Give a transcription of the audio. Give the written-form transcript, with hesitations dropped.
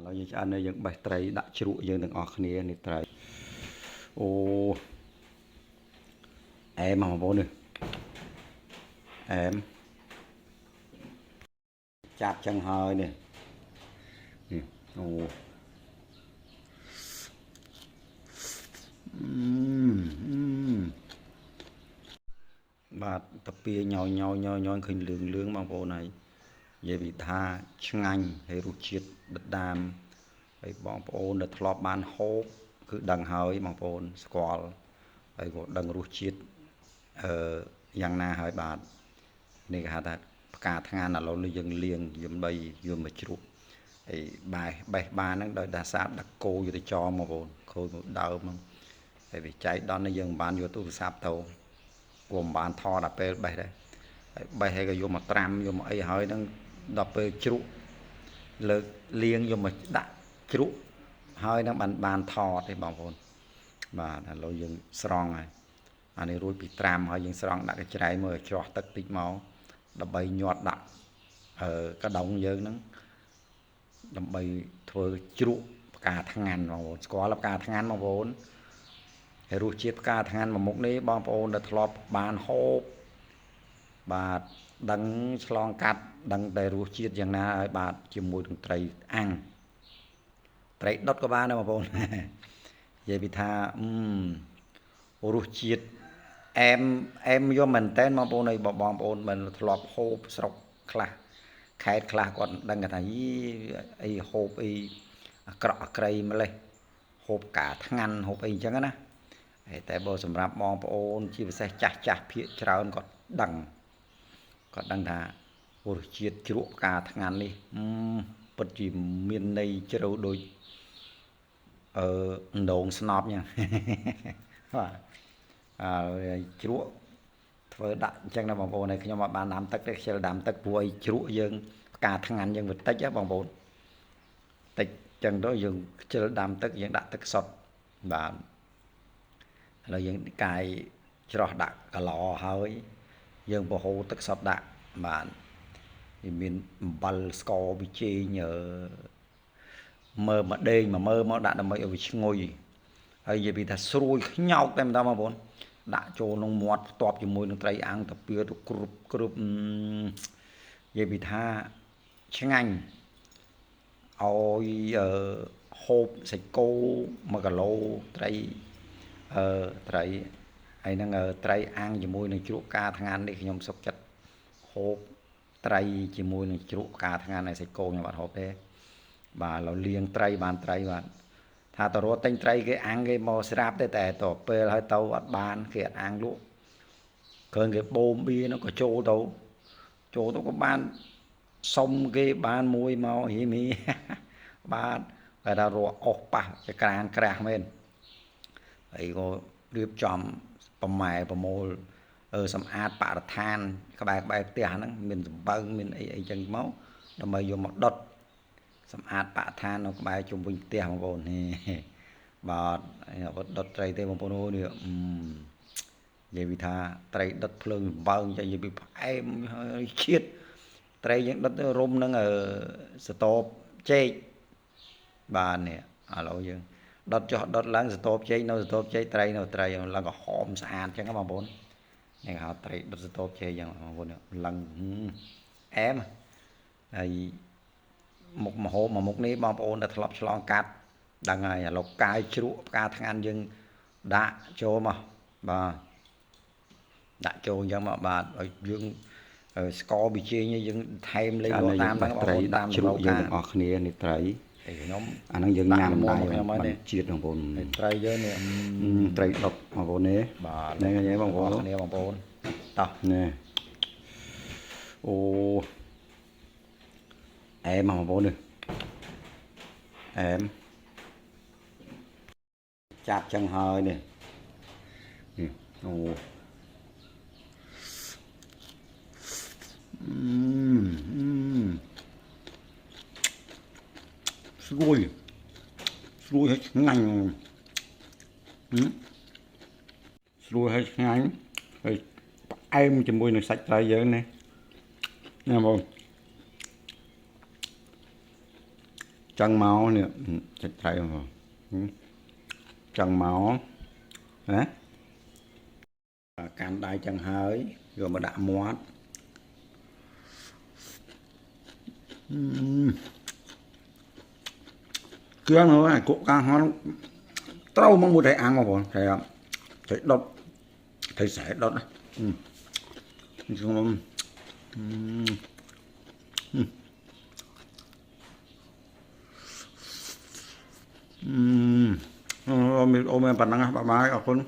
เราจะอันนี้ยังใบไตรดัชรุยังต้องออกนี้นี่ไตรโอ้แอมมาโบนึแอมจับจังเฮยเนี่ยโอ้บาดตะเปียnhoiขึ้นเหลืองบางโบnày về bị tha ngành hay rụt chiết đất đam hay bong bồn đất lọp ban hốp cứ đằng hơi bong bồn squall hay có đằng rụt chiết yang na hơi bạt này cả thằng anh là lo dừng liền dùm bay dùm mà chụp hay bài ba nó đợi đa sát đặc cô vô để cho mà bồn khôi một đầu mà hay bị cháy đó nó dừng bán vô tôi sạp tàu gồm bán thò đạp bê bài đây bài hay cái vô mà tram vô mà ấy hơi nó đập bê chụp lực liền vô mà đặt chụp hơi nó bàn thò thì bảo hồn mà là lo dừng strong này anh ấy rồi bị tram hơi dừng strong đặt cái trái mờ cho tất tích máu đập bay nhọt đặt ở cái đồng dơ nó đập bay thôi chụp cả thằng ngàn mà có là cả thằng ngàn mà vốn hay rồi chết cả thằng ngàn mà một ní bom ôn đã thọp bàn hộp bà đăng slong cắt đăng đầy ruột chiếtយ៉ាងណាឲ្យបាទជាមួយនឹងត្រីអាំងត្រីដុតក៏បានដែរបងប្អូននិយាយពីថារសជាតិអែមយកមែនតើបងប្អូនឲ្យបងប្អូនមិនធ្លាប់ហូបស្រុកខ្លះខេត្តខ្លះគាត់ដឹងថាអីហូបអីអាក្រក់អាក្រៃម្លេះហូបកាថ្ងាន់ហូបអីអញ្ចឹងណាតែបើសម្រាប់បងប្អូនជាពិសេសចាស់ភាគច្រើនគាត់ដឹងគាត់ដឹងថារសជាតិជ្រក់ផ្កាថ្ងាន់នេះពិតជាមានន័យជ្រៅដូចដងស្នប់ចឹងបាទជ្រក់ធ្វើដាក់អញ្ចឹងណាបងប្អូនហើយខ្ញុំអត់បានដាំទឹកទេខ្ជិលដាំទឹកព្រោះឲ្យជ្រក់យើងផ្កាថ្ងាន់យើងវាតិចបងប្អូនតិចចឹងទៅយើងខ្ជិលដាំទឹកយើងដាក់ទឹកសុទ្ធបាទឥឡូវយើងកាយច្រោះដាក់កឡហើយយើងបរហូរទឹកសុទ្ធដាក់បាទវាមានអំបិលស្ករវិជែងមើលមកដេងមើលមកដាក់ដើម្បីឲ្យវាឈ្ងុយហើយនិយាយពីថាស្រួយខ្ញោកតែម្ដងបងប្អូនដាក់ចូលក្នុងមាត់ផ្ទាប់ជាមួយនឹងត្រីអាំងតាពៀទៅគ្រប់និយាយពីថាឆ្ងាញ់ឲ្យហូបសាច់គោ1គីឡូត្រីហើយហ្នឹងត្រីអាំងជាមួយនឹងជ្រក់ផ្កាថ្ងាន់នេះខ្ញុំសុខចិត្តហូបត្រីជាមួយនឹងជ្រក់ផ្កាថ្ងាន់ហើយសាច់គោខ្ញុំអត់ហូបទេបាទเราលាងត្រីបានត្រីបាទថាតរត់ទិញត្រីគេអាំងគេមកស្រាប់ទេតែតពេលហើយទៅអត់បានគេអត់អាំងលក់ឃើញគេបូមបៀnóក៏ចូលទៅក៏បានសុំគេបានមួយមកហីមីបាទតែថារកអស់ប៉ះចក្រានក្រាស់មែនហើយក៏រៀបចំប្រម៉ែប្រមូលសម្អាតបរិស្ថានក្បែរផ្ទះហ្នឹងមានសំបៅមានអីចឹងមកដើម្បីយកមកដុតសម្អាតបរិស្ថាននៅក្បែរជុំវិញផ្ទះបងប្អូនបាទដុតត្រីទេបងប្អូននេះនិយាយពីថាត្រីដុតភ្លើងសំបៅនិយាយពីផ្អែមហើយជាតិត្រីយើងដុតរុំនឹងស្តបចេកបាទនេះឥឡូវយើងដុតចុះដុតឡើងស្តបចេកនៅស្តបចេកត្រីនៅត្រីឡើងក៏ហមស្អាតចឹងបងប្អូននេះហៅត្រីដុតស្តបចេកចឹងបងប្អូនឡើងអែមហើយមុខមហូបមួយមុខនេះបងប្អូនដែលធ្លាប់ឆ្លងកាត់ដឹងហើយឥឡូវកាយជ្រក់ផ្កាថ្ងាន់យើងដាក់ចូលមកបាទដាក់ចូលអញ្ចឹងមកបាទឲ្យយើងស្ករប៊ីចេងយើងថែមលេងតាមហ្នឹងបងប្អូនតាមជ្រក់យើងទាំងអស់គ្នានេះត្រីខ្ញុំអាហ្នឹងយើងញ៉ាំដែរជាតិបងប្អូនត្រីយើងនេះត្រីដុតបងប្អូននេះបាទហ្នឹងហើយបងប្អូនគ្នាបងប្អូនតោះនេះអូអែមបងប្អូននេះអែមចាប់ចឹងហើយនេះអូស្រួយហើយឆ្ងាញ់ស្រួយហើយឆ្ងាញ់ហើយផ្អែមជាមួយនឹងសាច់ត្រីយើងនេះណាបង chân máu nè chạy chạy mà chân máu đấy cán đai chân hơi rồi mà đã mót kia nữa này cụ ca nó trâu mong muốn thấy ăn mà bọn thấy đốt thấy sẽ đốt đấy ôm em bản năng bà má ở con